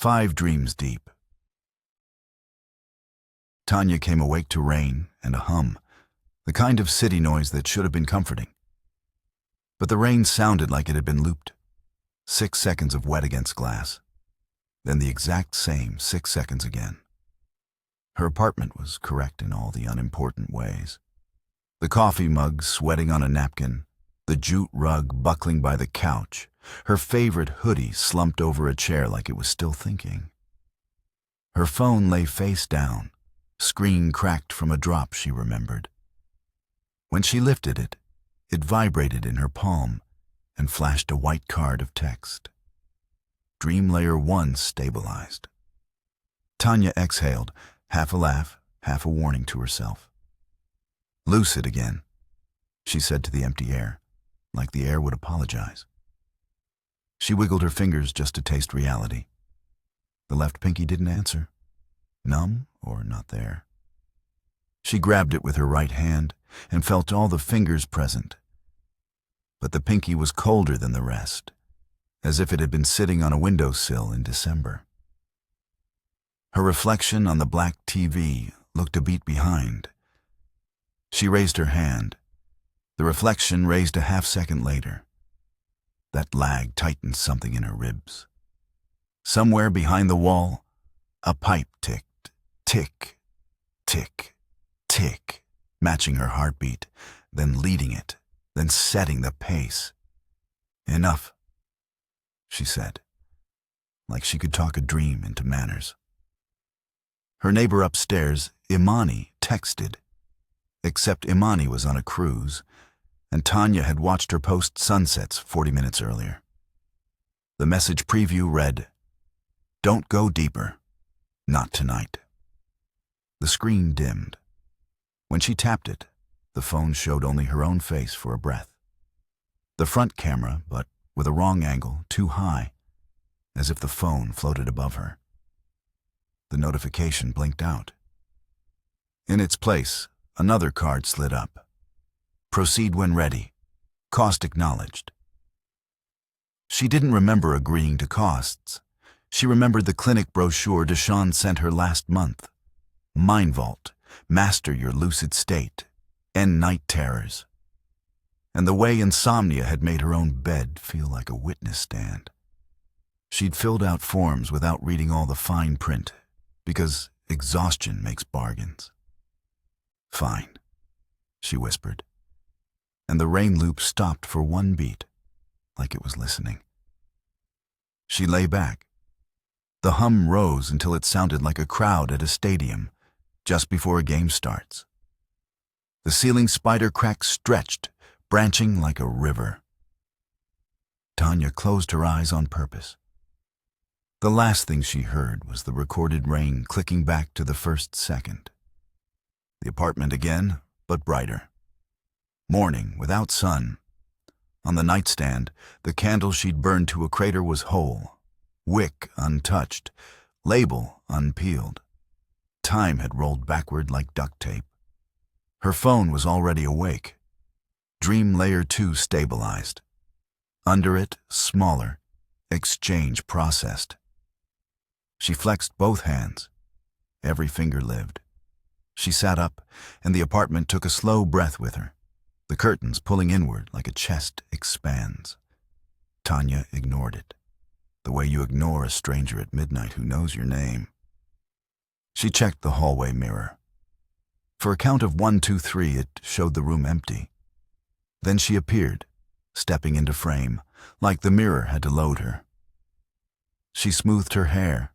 5 dreams deep. Tanya came awake to rain and a hum, the kind of city noise that should have been comforting. But the rain sounded like it had been looped. 6 seconds of wet against glass, then the exact same 6 seconds again. Her apartment was correct in all the unimportant ways. The coffee mug sweating on a napkin, the jute rug buckling by the couch, her favorite hoodie slumped over a chair like it was still thinking. Her phone lay face down, screen cracked from a drop she remembered. When she lifted it, it vibrated in her palm and flashed a white card of text. Dream Layer 1 stabilized. Tanya exhaled, half a laugh, half a warning to herself. Lucid again, she said to the empty air, like the air would apologize. She wiggled her fingers just to taste reality. The left pinky didn't answer. Numb or not there. She grabbed it with her right hand and felt all the fingers present. But the pinky was colder than the rest, as if it had been sitting on a windowsill in December. Her reflection on the black TV looked a beat behind. She raised her hand. The reflection raised a half-second later. That lag tightened something in her ribs. Somewhere behind the wall, a pipe ticked, tick, tick, tick, matching her heartbeat, then leading it, then setting the pace. Enough, she said, like she could talk a dream into manners. Her neighbor upstairs, Imani, texted, except Imani was on a cruise, and Tanya had watched her post sunsets 40 minutes earlier. The message preview read, "Don't go deeper. Not tonight." The screen dimmed. When she tapped it, the phone showed only her own face for a breath. The front camera, but with a wrong angle, too high, as if the phone floated above her. The notification blinked out. In its place, another card slid up. Proceed when ready. Cost acknowledged. She didn't remember agreeing to costs. She remembered the clinic brochure Deshawn sent her last month. Mind Vault, master your lucid state, end night terrors. And the way insomnia had made her own bed feel like a witness stand. She'd filled out forms without reading all the fine print, because exhaustion makes bargains. Fine, she whispered. And the rain loop stopped for one beat, like it was listening. She lay back. The hum rose until it sounded like a crowd at a stadium, just before a game starts. The ceiling spider crack stretched, branching like a river. Tanya closed her eyes on purpose. The last thing she heard was the recorded rain clicking back to the first second. The apartment again, but brighter. Morning, without sun. On the nightstand, the candle she'd burned to a crater was whole, wick untouched, label unpeeled. Time had rolled backward like duct tape. Her phone was already awake. Dream Layer 2 stabilized. Under it, smaller, exchange processed. She flexed both hands. Every finger lived. She sat up, and the apartment took a slow breath with her, the curtains pulling inward like a chest expands. Tanya ignored it, the way you ignore a stranger at midnight who knows your name. She checked the hallway mirror. For a count of 1, 2, 3, it showed the room empty. Then she appeared, stepping into frame, like the mirror had to load her. She smoothed her hair.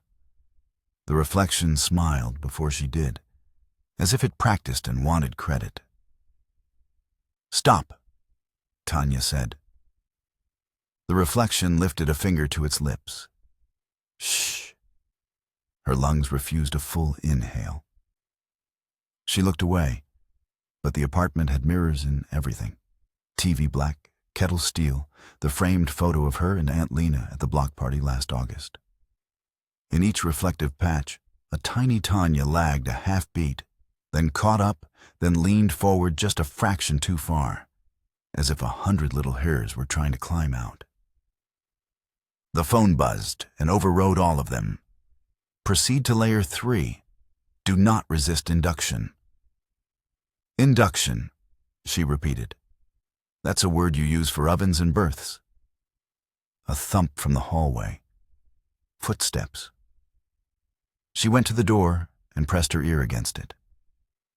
The reflection smiled before she did, as if it practiced and wanted credit. "Stop," Tanya said. The reflection lifted a finger to its lips. Shh. Her lungs refused a full inhale. She looked away, but the apartment had mirrors in everything. TV black, kettle steel, the framed photo of her and Aunt Lena at the block party last August. In each reflective patch, a tiny Tanya lagged a half beat, then caught up, then leaned forward just a fraction too far, as if 100 little hairs were trying to climb out. The phone buzzed and overrode all of them. Proceed to layer 3. Do not resist induction. Induction, she repeated. That's a word you use for ovens and berths. A thump from the hallway. Footsteps. She went to the door and pressed her ear against it.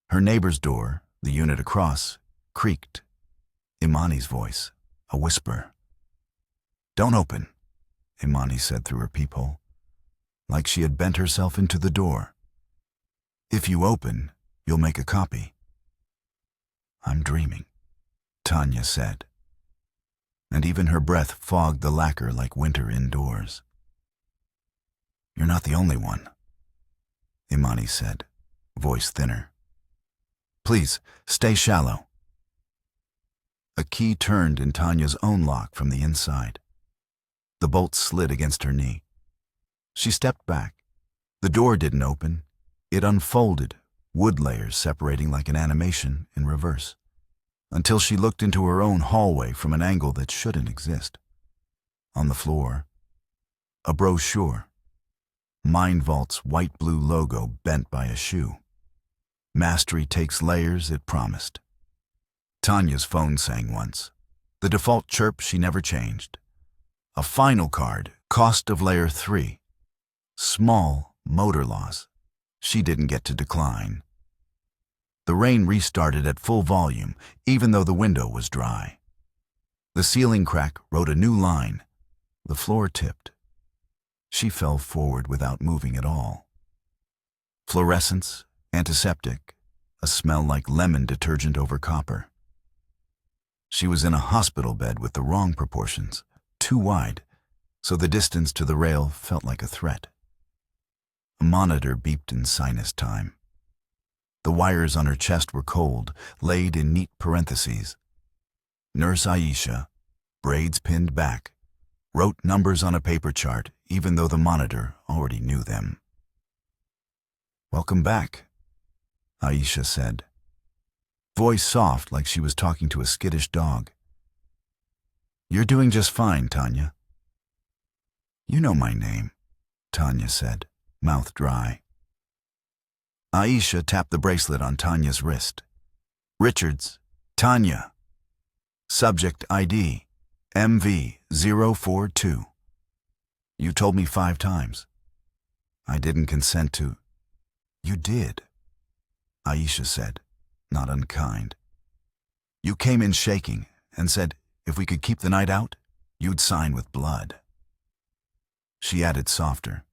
Her neighbor's door, the unit across, creaked. Imani's voice, a whisper. "Don't open," Imani said through her peephole, like she had bent herself into the door. "If you open, you'll make a copy." "I'm dreaming," Tanya said, and even her breath fogged the lacquer like winter indoors. "You're not the only one," Imani said, voice thinner. "Please, stay shallow." A key turned in Tanya's own lock from the inside. The bolt slid against her knee. She stepped back. The door didn't open. It unfolded, wood layers separating like an animation in reverse, until she looked into her own hallway from an angle that shouldn't exist. On the floor, a brochure. Mind Vault's white-blue logo bent by a shoe. Mastery takes layers, it promised. Tanya's phone sang once. The default chirp she never changed. A final card, cost of layer 3. Small motor loss. She didn't get to decline. The rain restarted at full volume, even though the window was dry. The ceiling crack wrote a new line. The floor tipped. She fell forward without moving at all. Fluorescence, antiseptic, a smell like lemon detergent over copper. She was in a hospital bed with the wrong proportions, too wide, so the distance to the rail felt like a threat. A monitor beeped in sinus time. The wires on her chest were cold, laid in neat parentheses. Nurse Aisha, braids pinned back, wrote numbers on a paper chart, even though the monitor already knew them. "Welcome back," Aisha said. Voice soft like she was talking to a skittish dog. "You're doing just fine, Tanya." "You know my name," Tanya said, mouth dry. Aisha tapped the bracelet on Tanya's wrist. "Richards, Tanya. Subject ID, MV042. You told me 5 times. I didn't consent to." "You did," Aisha said, not unkind. "You came in shaking and said if we could keep the night out, you'd sign with blood." She added softer,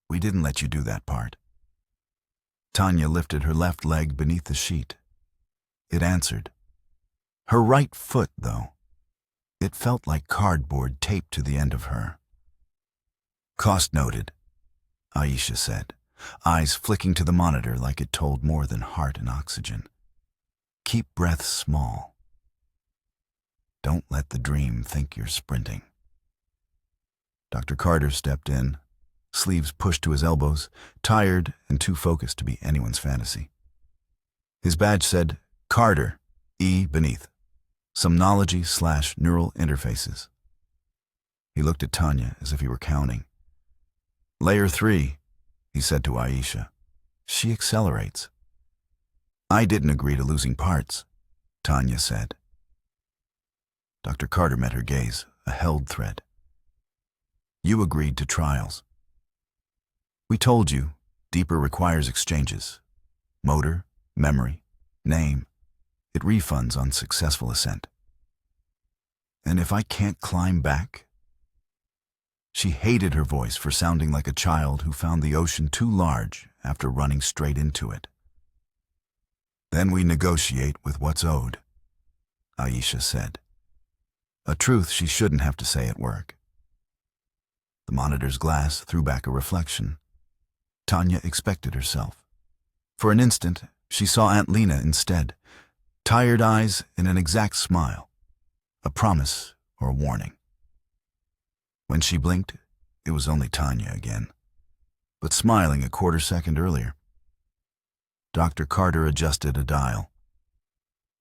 "We didn't let you do that part." Tanya lifted her left leg beneath the sheet. It answered. Her right foot, though. It felt like cardboard taped to the end of her. "Cost noted," Aisha said, eyes flicking to the monitor like it told more than heart and oxygen. "Keep breaths small. Don't let the dream think you're sprinting." Dr. Carter stepped in, sleeves pushed to his elbows, tired and too focused to be anyone's fantasy. His badge said, Carter, E beneath, Somnology/Neural Interfaces. He looked at Tanya as if he were counting. "Layer 3, he said to Aisha. "She accelerates." "I didn't agree to losing parts," Tanya said. Dr. Carter met her gaze, a held thread. "You agreed to trials. We told you deeper requires exchanges. Motor, memory, name. It refunds on successful ascent. And if I can't climb back?" She hated her voice for sounding like a child who found the ocean too large after running straight into it. "Then we negotiate with what's owed," Aisha said. A truth she shouldn't have to say at work. The monitor's glass threw back a reflection. Tanya expected herself. For an instant, she saw Aunt Lena instead, tired eyes and an exact smile, a promise or a warning. When she blinked, it was only Tanya again, but smiling a quarter second earlier. Dr. Carter adjusted a dial.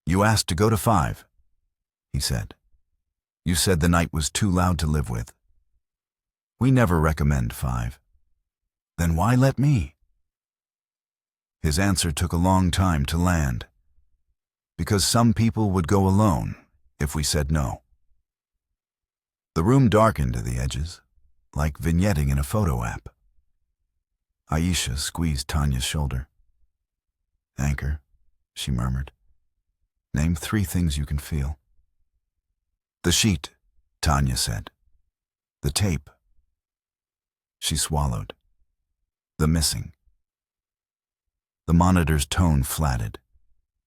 "You asked to go to 5, he said. "You said the night was too loud to live with. We never recommend 5. Then why let me? His answer took a long time to land. Because some people would go alone if we said no. The room darkened at the edges, like vignetting in a photo app. Aisha squeezed Tanya's shoulder. Anchor, she murmured. Name 3 things you can feel. The sheet, Tanya said. The tape. She swallowed. The missing. The monitor's tone flatted.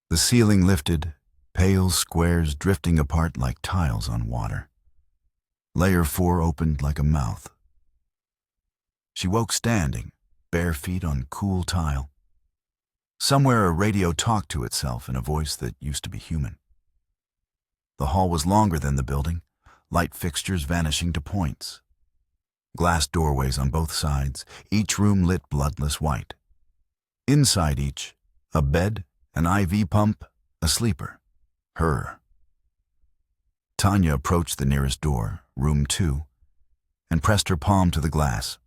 The ceiling lifted, pale squares drifting apart like tiles on water. Layer 4 opened like a mouth. She woke standing, bare feet on cool tile. Somewhere a radio talked to itself in a voice that used to be human. The hall was longer than the building, light fixtures vanishing to points. Glass doorways on both sides, each room lit bloodless white. Inside each, a bed, an IV pump, a sleeper. Her. Tanya approached the nearest door, room 2, and pressed her palm to the glass.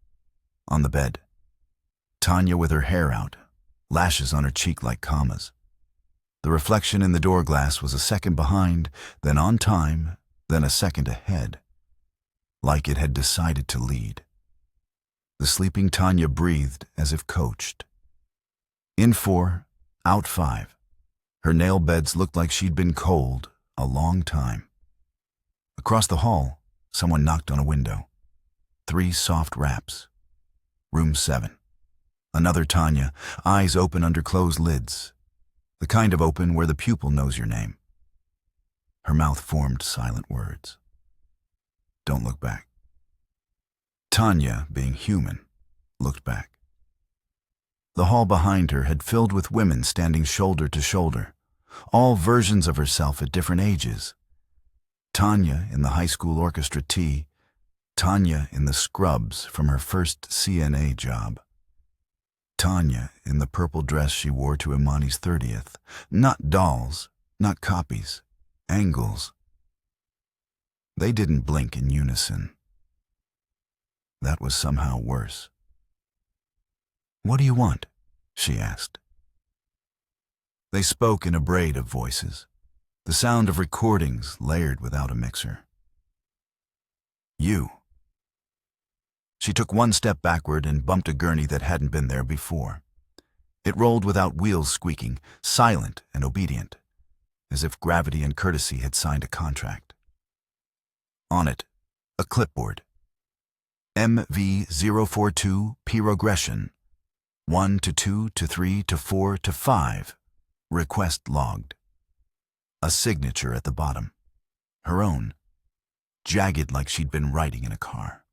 On the bed, Tanya with her hair out, lashes on her cheek like commas. The reflection in the door glass was a second behind, then on time, then a second ahead, like it had decided to lead. The sleeping Tanya breathed as if coached. In 4, out 5. Her nail beds looked like she'd been cold a long time. Across the hall, someone knocked on a window. 3 soft raps. Room 7. Another Tanya, eyes open under closed lids. The kind of open where the pupil knows your name. Her mouth formed silent words. Don't look back. Tanya, being human, looked back. The hall behind her had filled with women standing shoulder to shoulder, all versions of herself at different ages. Tanya in the high school orchestra tea, Tanya in the scrubs from her first CNA job. Tanya in the purple dress she wore to Imani's 30th. Not dolls, not copies, angles. They didn't blink in unison. That was somehow worse. What do you want? She asked. They spoke in a braid of voices, the sound of recordings layered without a mixer. You. She took one step backward and bumped a gurney that hadn't been there before. It rolled without wheels squeaking, silent and obedient, as if gravity and courtesy had signed a contract. On it, a clipboard. MV042 P-regression. 1 to 2 to 3 to 4 to 5. Request logged. A signature at the bottom. Her own. Jagged like she'd been writing in a car.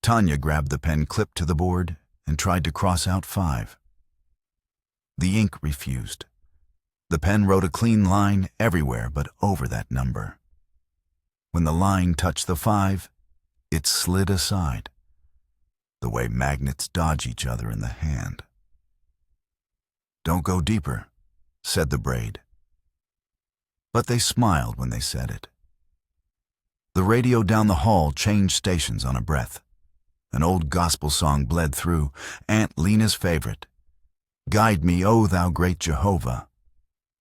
Tanya grabbed the pen clipped to the board and tried to cross out 5. The ink refused. The pen wrote a clean line everywhere but over that number. When the line touched the 5, it slid aside, the way magnets dodge each other in the hand. Don't go deeper, said the braid. But they smiled when they said it. The radio down the hall changed stations on a breath. An old gospel song bled through, Aunt Lena's favorite. Guide me, O thou great Jehovah.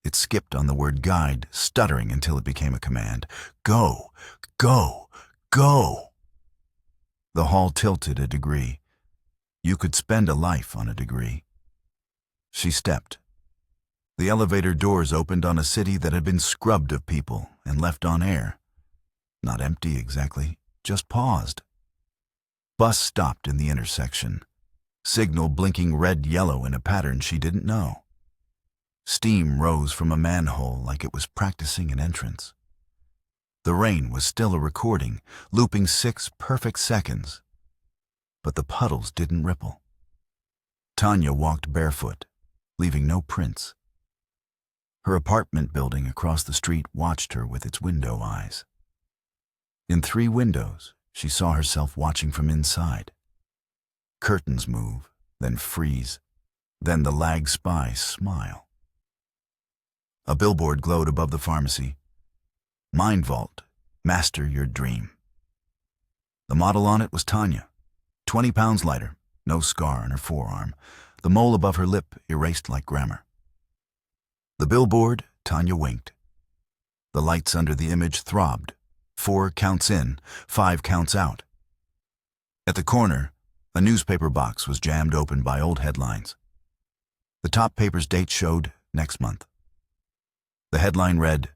It skipped on the word guide, stuttering until it became a command. Go, go, go. The hall tilted a degree. You could spend a life on a degree. She stepped. The elevator doors opened on a city that had been scrubbed of people and left on air. Not empty exactly, just paused. Bus stopped in the intersection, signal blinking red-yellow in a pattern she didn't know. Steam rose from a manhole like it was practicing an entrance. The rain was still a recording, looping 6 perfect seconds. But the puddles didn't ripple. Tanya walked barefoot, leaving no prints. Her apartment building across the street watched her with its window eyes. In 3 windows, she saw herself watching from inside. Curtains move, then freeze, then the lag spy smile. A billboard glowed above the pharmacy. Mind Vault, master your dream. The model on it was Tanya, 20 pounds lighter, no scar on her forearm, the mole above her lip erased like grammar. The billboard, Tanya winked. The lights under the image throbbed. 4 counts in, 5 counts out. At the corner, a newspaper box was jammed open by old headlines. The top paper's date showed next month. The headline read,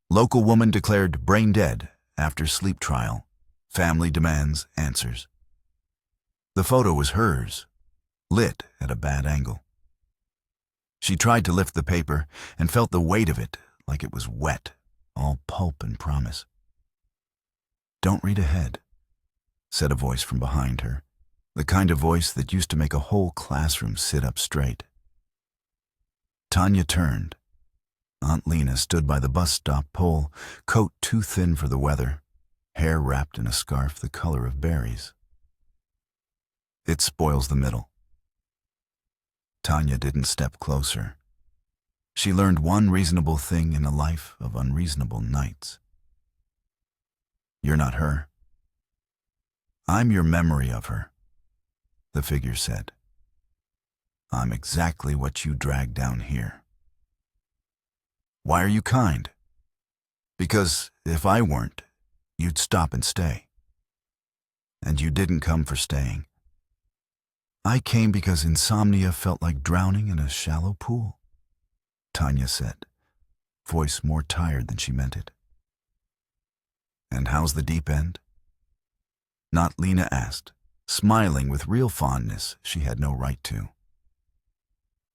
"Local woman declared brain dead after sleep trial. Family demands answers." The photo was hers, lit at a bad angle. She tried to lift the paper and felt the weight of it like it was wet, all pulp and promise. "Don't read ahead," said a voice from behind her, the kind of voice that used to make a whole classroom sit up straight. Tanya turned. Aunt Lena stood by the bus stop pole, coat too thin for the weather, hair wrapped in a scarf the color of berries. "It spoils the middle." Tanya didn't step closer. She learned one reasonable thing in a life of unreasonable nights. "You're not her." "I'm your memory of her," the figure said. "I'm exactly what you dragged down here." "Why are you kind?" "Because if I weren't, you'd stop and stay. And you didn't come for staying." "I came because insomnia felt like drowning in a shallow pool," Tanya said, voice more tired than she meant it. "And how's the deep end?" Not Lena asked, smiling with real fondness she had no right to.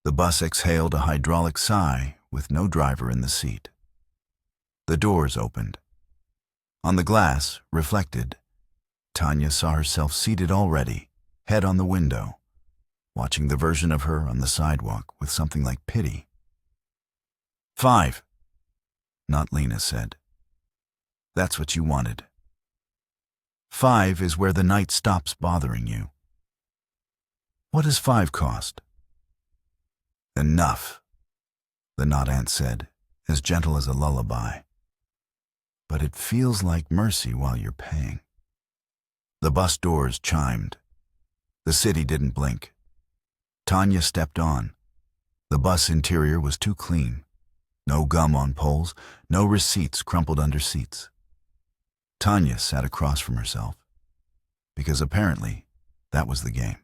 The bus exhaled a hydraulic sigh with no driver in the seat. The doors opened. On the glass, reflected, Tanya saw herself seated already, head on the window, watching the version of her on the sidewalk with something like pity. 5, Not Lena said. "That's what you wanted. 5 is where the night stops bothering you." "What does 5 cost?" "Enough," the not aunt said, as gentle as a lullaby. "But it feels like mercy while you're paying." The bus doors chimed. The city didn't blink. Tanya stepped on. The bus interior was too clean. No gum on poles, no receipts crumpled under seats. Tanya sat across from herself, because apparently that was the game.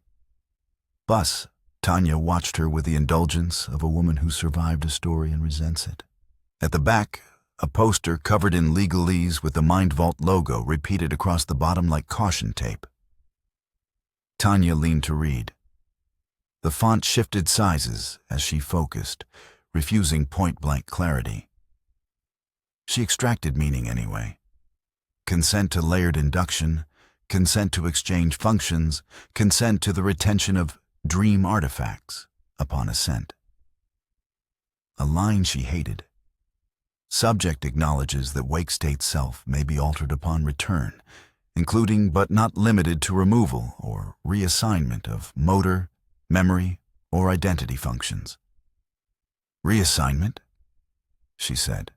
Bus, Tanya watched her with the indulgence of a woman who survived a story and resents it. At the back, a poster covered in legalese with the Mind Vault logo repeated across the bottom like caution tape. Tanya leaned to read. The font shifted sizes as she focused, refusing point-blank clarity. She extracted meaning anyway. Consent to layered induction, consent to exchange functions, consent to the retention of dream artifacts upon assent. A line she hated. Subject acknowledges that wake state self may be altered upon return, including but not limited to removal or reassignment of motor, memory, or identity functions. "Reassignment?" she said,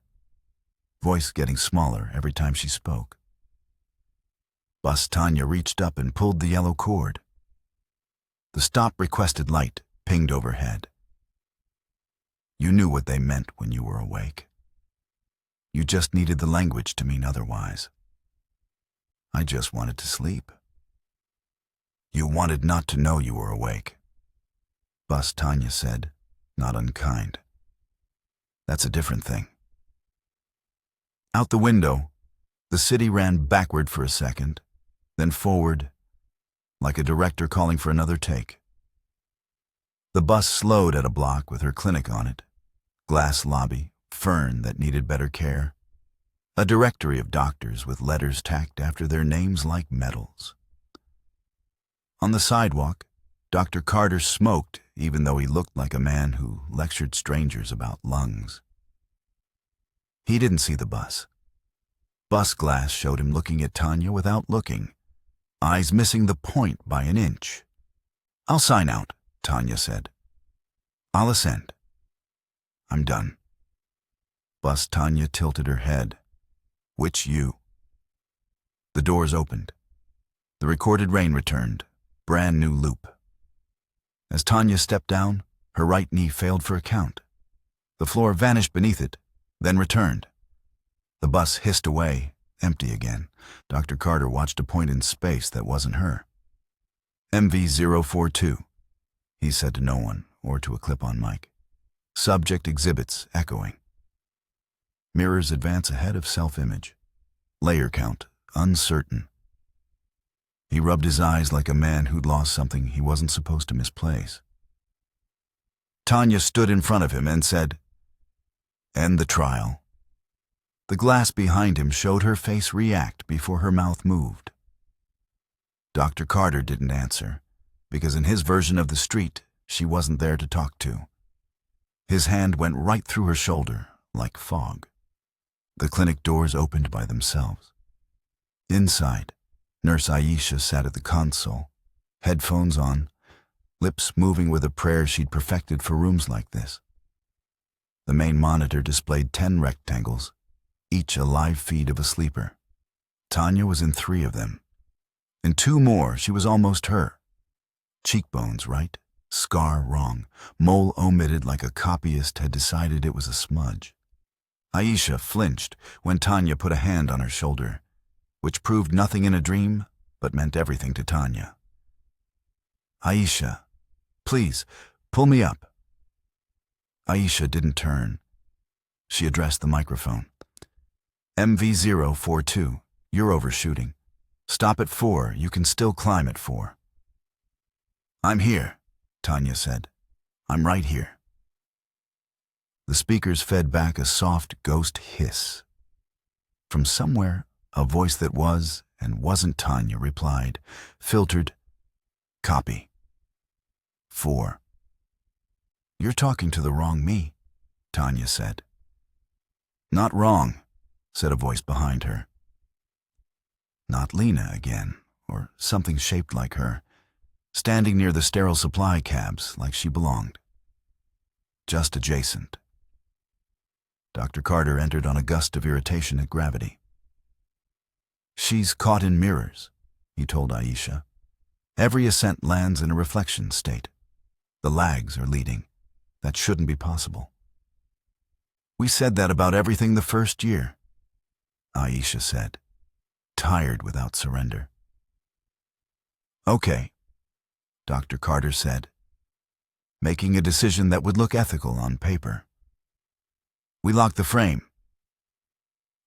voice getting smaller every time she spoke. Bus Tanya reached up and pulled the yellow cord. The stop requested light pinged overhead. You knew what they meant when you were awake. You just needed the language to mean otherwise. I just wanted to sleep. You wanted not to know you were awake. Bus Tanya said, not unkind. That's a different thing. Out the window, the city ran backward for a second, then forward, like a director calling for another take. The bus slowed at a block with her clinic on it. Glass lobby, fern that needed better care. A directory of doctors with letters tacked after their names like medals. On the sidewalk, Dr. Carter smoked even though he looked like a man who lectured strangers about lungs. He didn't see the bus. Bus glass showed him looking at Tanya without looking, eyes missing the point by an inch. I'll sign out, Tanya said. I'll assent. I'm done. Bus Tanya tilted her head. Which you? The doors opened. The recorded rain returned, brand new loop. As Tanya stepped down, her right knee failed for a count. The floor vanished beneath it, then returned. The bus hissed away, empty again. Dr. Carter watched a point in space that wasn't her. MV-042, he said to no one or to a clip-on mic. Subject exhibits echoing. Mirrors advance ahead of self-image. Layer count uncertain. He rubbed his eyes like a man who'd lost something he wasn't supposed to misplace. Tanya stood in front of him and said, "End the trial." The glass behind him showed her face react before her mouth moved. Dr. Carter didn't answer, because in his version of the street, she wasn't there to talk to. His hand went right through her shoulder, like fog. The clinic doors opened by themselves. Inside, Nurse Aisha sat at the console, headphones on, lips moving with a prayer she'd perfected for rooms like this. The main monitor displayed 10 rectangles, each a live feed of a sleeper. Tanya was in 3 of them. In 2 more, she was almost her. Cheekbones right, scar wrong, mole omitted like a copyist had decided it was a smudge. Aisha flinched when Tanya put a hand on her shoulder, which proved nothing in a dream, but meant everything to Tanya. "Aisha, please, pull me up." Aisha didn't turn. She addressed the microphone. "MV-042, you're overshooting. Stop at 4, you can still climb at 4. "I'm here," Tanya said. "I'm right here." The speakers fed back a soft ghost hiss. From somewhere, a voice that was and wasn't Tanya replied, filtered, "Copy. 4. "You're talking to the wrong me," Tanya said. "Not wrong," said a voice behind her. Not Lena again, or something shaped like her, standing near the sterile supply cabs like she belonged. Just adjacent. Dr. Carter entered on a gust of irritation at gravity. "She's caught in mirrors," he told Aisha. "Every ascent lands in a reflection state. The lags are leading. That shouldn't be possible." "We said that about everything the first year," Aisha said, tired without surrender. "Okay," Dr. Carter said, making a decision that would look ethical on paper. "We locked the frame."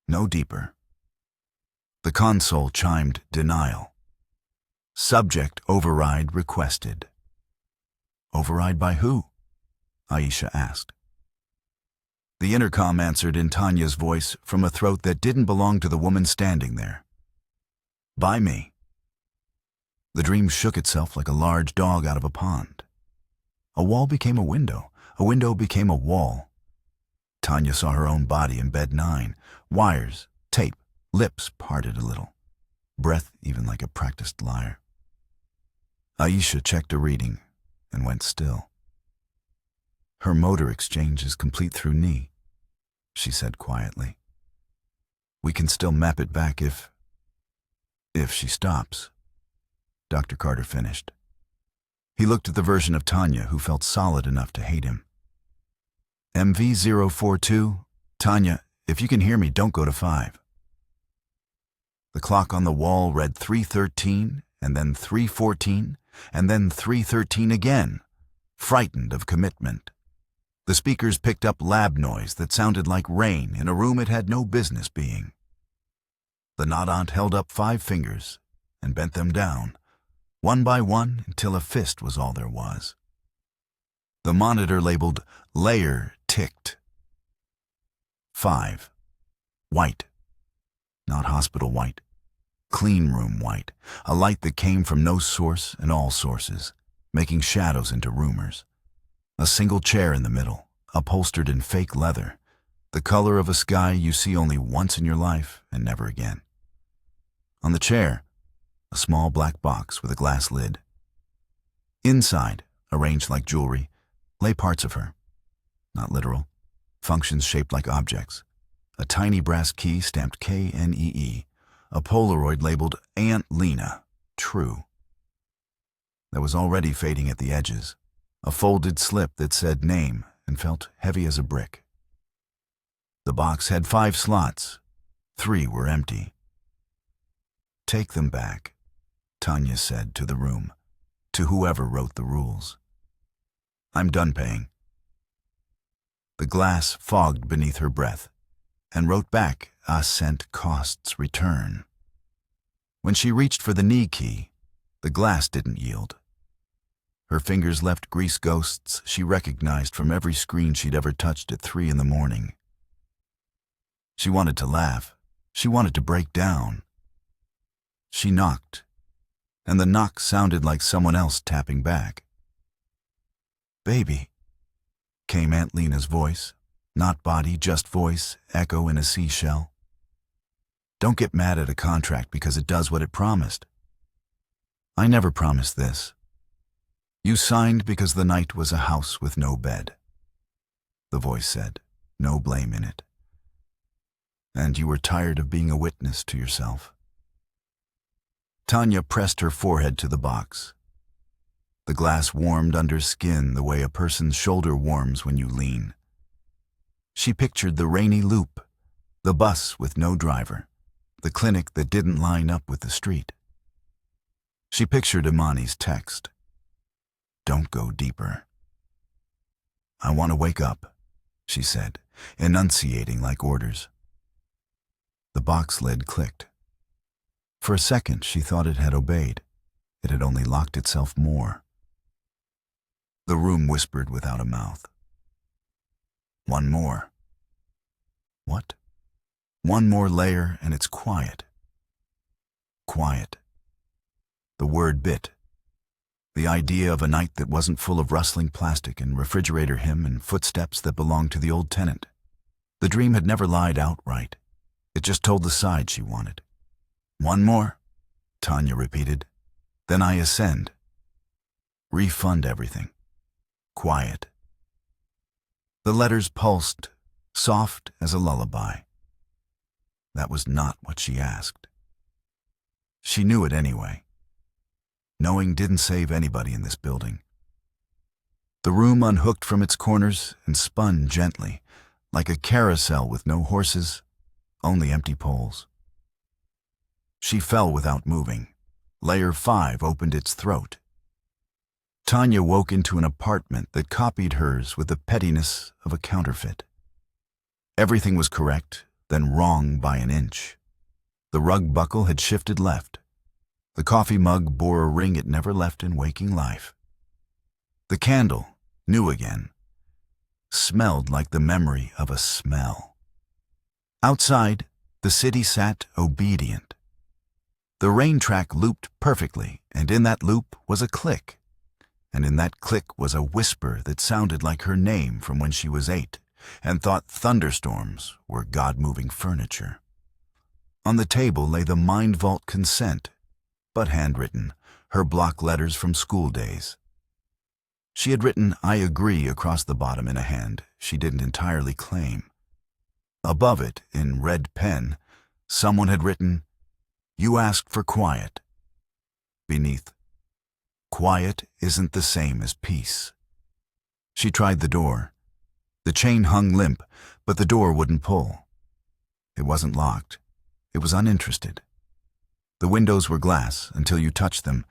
No deeper. The console chimed denial. "Subject override requested." "Override by who?" Aisha asked. The intercom answered in Tanya's voice from a throat that didn't belong to the woman standing there. "By me." The dream shook itself like a large dog out of a pond. A wall became a window became a wall. Tanya saw her own body in bed 9, wires, tape, lips parted a little, breath even like a practiced liar. Aisha checked a reading and went still. "Her motor exchange is complete through knee," she said quietly. "We can still map it back if she stops." Dr. Carter finished. He looked at the version of Tanya who felt solid enough to hate him. "MV-042, Tanya, if you can hear me, don't go to 5. The clock on the wall read 3:13, and then 3:14, and then 3:13 again, frightened of commitment. The speakers picked up lab noise that sounded like rain in a room it had no business being. The Nadant held up 5 fingers and bent them down, one by one until a fist was all there was. The monitor labeled layer ticked. 5. White. Not hospital white. Clean room white. A light that came from no source and all sources, making shadows into rumors. A single chair in the middle, upholstered in fake leather, the color of a sky you see only once in your life and never again. On the chair, a small black box with a glass lid. Inside, arranged like jewelry, lay parts of her. Not literal. Functions shaped like objects. A tiny brass key stamped KNEE. A Polaroid labeled Aunt Lena, true. That was already fading at the edges, a folded slip that said name and felt heavy as a brick. The box had 5 slots. 3 were empty. "Take them back," Tanya said to the room, to whoever wrote the rules. "I'm done paying." The glass fogged beneath her breath and wrote back, "A cent costs return." When she reached for the knee key, the glass didn't yield. Her fingers left grease ghosts she recognized from every screen she'd ever touched at 3 in the morning. She wanted to laugh. She wanted to break down. She knocked, and the knock sounded like someone else tapping back. "Baby," came Aunt Lena's voice, not body, just voice, echo in a seashell. "Don't get mad at a contract because it does what it promised. I never promised this. You signed because the night was a house with no bed," the voice said, no blame in it. "And you were tired of being a witness to yourself." Tanya pressed her forehead to the box. The glass warmed under skin the way a person's shoulder warms when you lean. She pictured the rainy loop, the bus with no driver, the clinic that didn't line up with the street. She pictured Imani's text. "Don't go deeper." "I want to wake up," she said, enunciating like orders. The box lid clicked. For a second, she thought it had obeyed. It had only locked itself more. The room whispered without a mouth. "One more." What? One more layer and it's quiet. Quiet. The word bit. The idea of a night that wasn't full of rustling plastic and refrigerator hymn and footsteps that belonged to the old tenant. The dream had never lied outright. It just told the side she wanted. "One more," Tanya repeated. "Then I ascend. Refund everything. Quiet." The letters pulsed, soft as a lullaby. That was not what she asked. She knew it anyway. Knowing didn't save anybody in this building. The room unhooked from its corners and spun gently, like a carousel with no horses, only empty poles. She fell without moving. Layer 5 opened its throat. Tanya woke into an apartment that copied hers with the pettiness of a counterfeit. Everything was correct, then wrong by an inch. The rug buckle had shifted left. The coffee mug bore a ring it never left in waking life. The candle, new again, smelled like the memory of a smell. Outside, the city sat obedient. The rain track looped perfectly, and in that loop was a click. And in that click was a whisper that sounded like her name from when she was 8, and thought thunderstorms were God-moving furniture. On the table lay the Mind Vault consent, but handwritten, her block letters from school days. She had written "I agree" across the bottom in a hand she didn't entirely claim. Above it, in red pen, someone had written, "You asked for quiet." Beneath, "Quiet isn't the same as peace." She tried the door. The chain hung limp, but the door wouldn't pull. It wasn't locked. It was uninterested. The windows were glass until you touched them,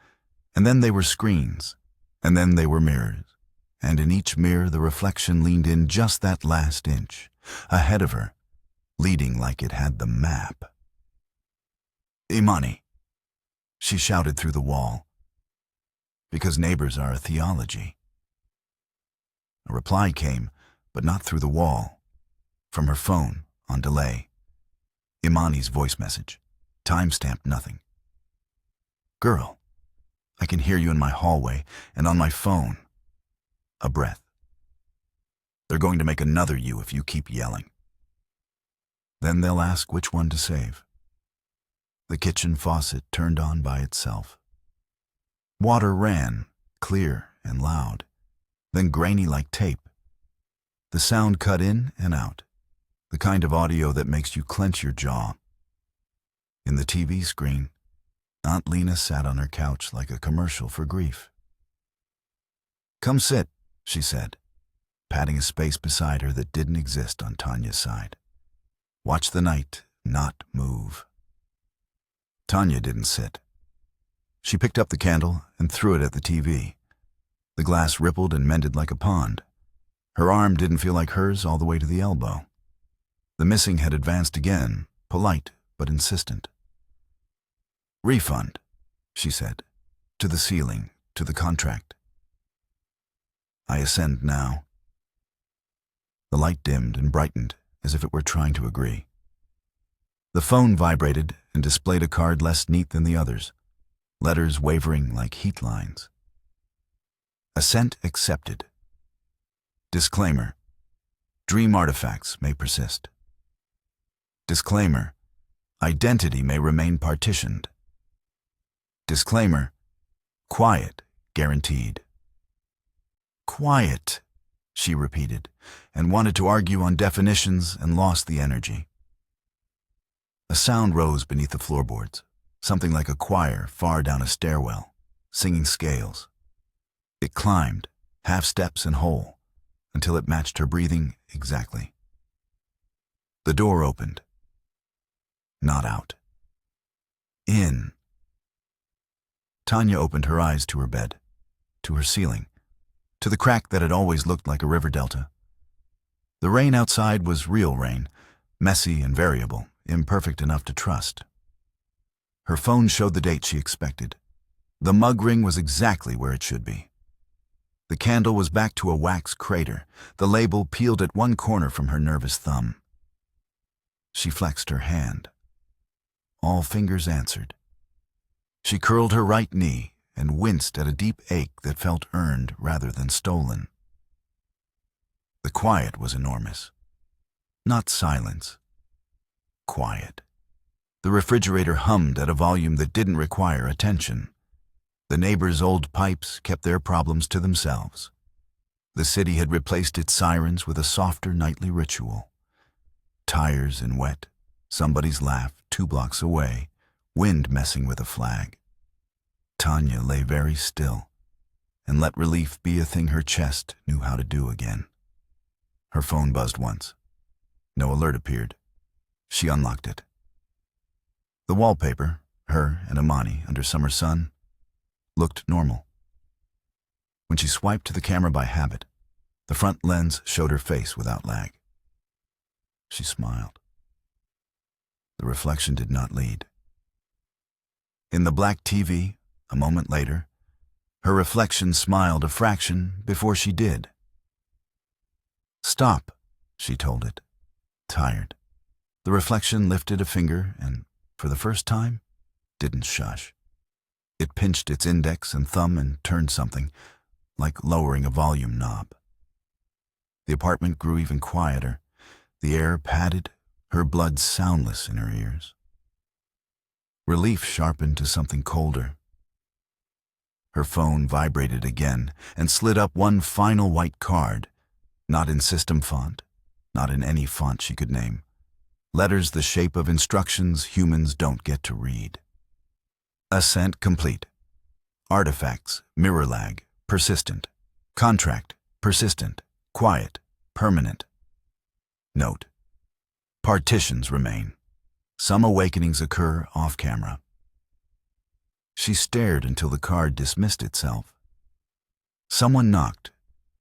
and then they were screens, and then they were mirrors, and in each mirror the reflection leaned in just that last inch, ahead of her, leading like it had the map. "Imani," she shouted through the wall, because neighbors are a theology. A reply came, but not through the wall, from her phone, on delay. Imani's voice message, timestamped nothing. "Girl, I can hear you in my hallway and on my phone." A breath. "They're going to make another you if you keep yelling. Then they'll ask which one to save." The kitchen faucet turned on by itself. Water ran, clear and loud, then grainy like tape. The sound cut in and out, the kind of audio that makes you clench your jaw. In the TV screen, Aunt Lena sat on her couch like a commercial for grief. "Come sit," she said, patting a space beside her that didn't exist on Tanya's side. Watch the night, not move. Tanya didn't sit. She picked up the candle and threw it at the TV. The glass rippled and mended like a pond. Her arm didn't feel like hers all the way to the elbow. The missing had advanced again, polite but insistent. Refund, she said, to the ceiling, to the contract. I ascend now. The light dimmed and brightened as if it were trying to agree. The phone vibrated and displayed a card less neat than the others, letters wavering like heat lines. Assent accepted. Disclaimer. Dream artifacts may persist. Disclaimer. Identity may remain partitioned. Disclaimer. Quiet guaranteed. Quiet, she repeated, and wanted to argue on definitions and lost the energy. A sound rose beneath the floorboards, something like a choir far down a stairwell, singing scales. It climbed, half steps and whole, until it matched her breathing exactly. The door opened. Not out. In. Tanya opened her eyes to her bed, to her ceiling, to the crack that had always looked like a river delta. The rain outside was real rain, messy and variable, imperfect enough to trust. Her phone showed the date she expected. The mug ring was exactly where it should be. The candle was back to a wax crater, the label peeled at one corner from her nervous thumb. She flexed her hand. All fingers answered. She curled her right knee and winced at a deep ache that felt earned rather than stolen. The quiet was enormous. Not silence. Quiet. The refrigerator hummed at a volume that didn't require attention. The neighbors' old pipes kept their problems to themselves. The city had replaced its sirens with a softer nightly ritual. Tires and wet, somebody's laugh 2 blocks away, wind messing with a flag. Tanya lay very still and let relief be a thing her chest knew how to do again. Her phone buzzed once. No alert appeared. She unlocked it. The wallpaper, her and Amani under summer sun, looked normal. When she swiped to the camera by habit, the front lens showed her face without lag. She smiled. The reflection did not lead. In the black TV, a moment later, her reflection smiled a fraction before she did. Stop, she told it, tired. The reflection lifted a finger and, for the first time, didn't shush. It pinched its index and thumb and turned something, like lowering a volume knob. The apartment grew even quieter. The air padded, her blood soundless in her ears. Relief sharpened to something colder. Her phone vibrated again and slid up one final white card, not in system font, not in any font she could name. Letters the shape of instructions humans don't get to read. Ascent complete. Artifacts, mirror lag, persistent. Contract, persistent. Quiet, permanent. Note. Partitions remain. Some awakenings occur off camera. She stared until the card dismissed itself. Someone knocked,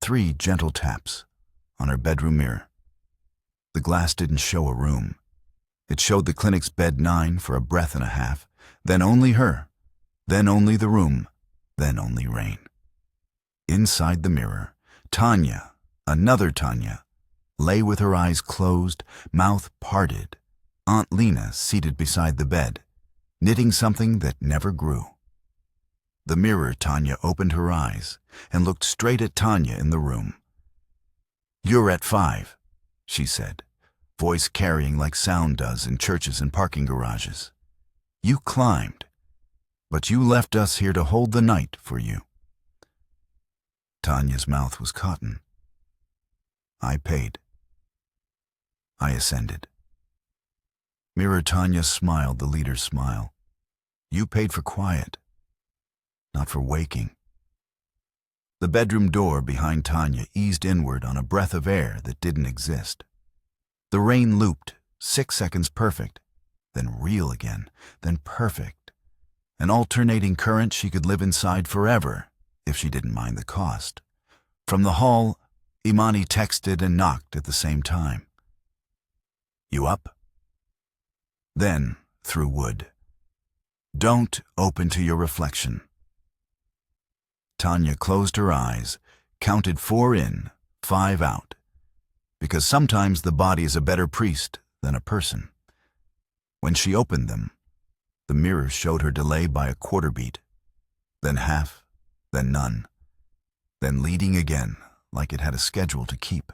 3 gentle taps, on her bedroom mirror. The glass didn't show a room. It showed the clinic's bed 9 for a breath and a half, then only her, then only the room, then only rain. Inside the mirror, Tanya, another Tanya, lay with her eyes closed, mouth parted, Aunt Lena seated beside the bed, knitting something that never grew. The mirror Tanya opened her eyes and looked straight at Tanya in the room. You're at 5, she said, voice carrying like sound does in churches and parking garages. You climbed, but you left us here to hold the night for you. Tanya's mouth was cotton. I paid. I ascended. Mirror Tanya smiled the leader's smile. You paid for quiet, not for waking. The bedroom door behind Tanya eased inward on a breath of air that didn't exist. The rain looped, 6 seconds perfect, then real again, then perfect. An alternating current she could live inside forever, if she didn't mind the cost. From the hall, Imani texted and knocked at the same time. "You up?" Then, through wood, "Don't open to your reflection." Tanya closed her eyes, counted 4 in, 5 out, because sometimes the body is a better priest than a person. When she opened them, the mirror showed her delay by a quarter beat, then half, then none, then leading again like it had a schedule to keep.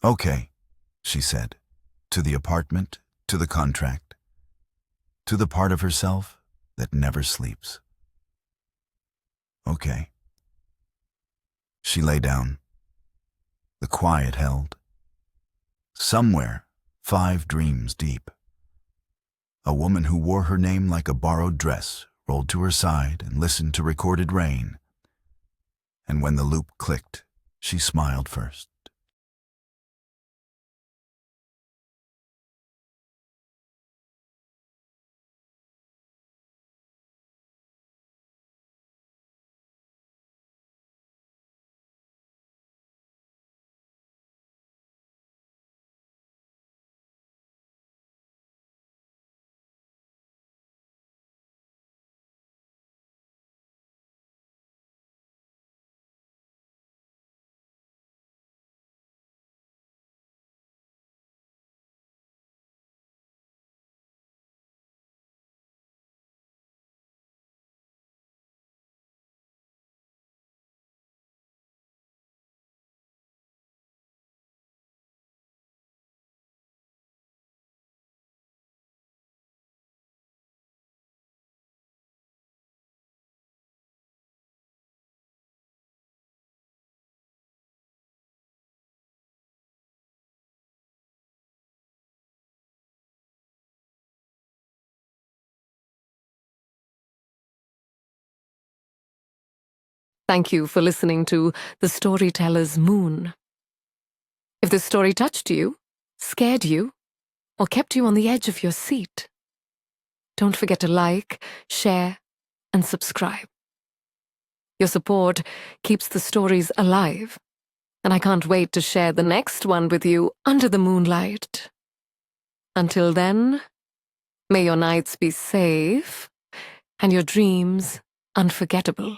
"Okay," she said, to the apartment, to the contract, to the part of herself that never sleeps. "Okay." She lay down. The quiet held. Somewhere, 5 dreams deep. A woman who wore her name like a borrowed dress rolled to her side and listened to recorded rain. And when the loop clicked, she smiled first. Thank you for listening to The Storyteller's Moon. If this story touched you, scared you, or kept you on the edge of your seat, don't forget to like, share, and subscribe. Your support keeps the stories alive, and I can't wait to share the next one with you under the moonlight. Until then, may your nights be safe and your dreams unforgettable.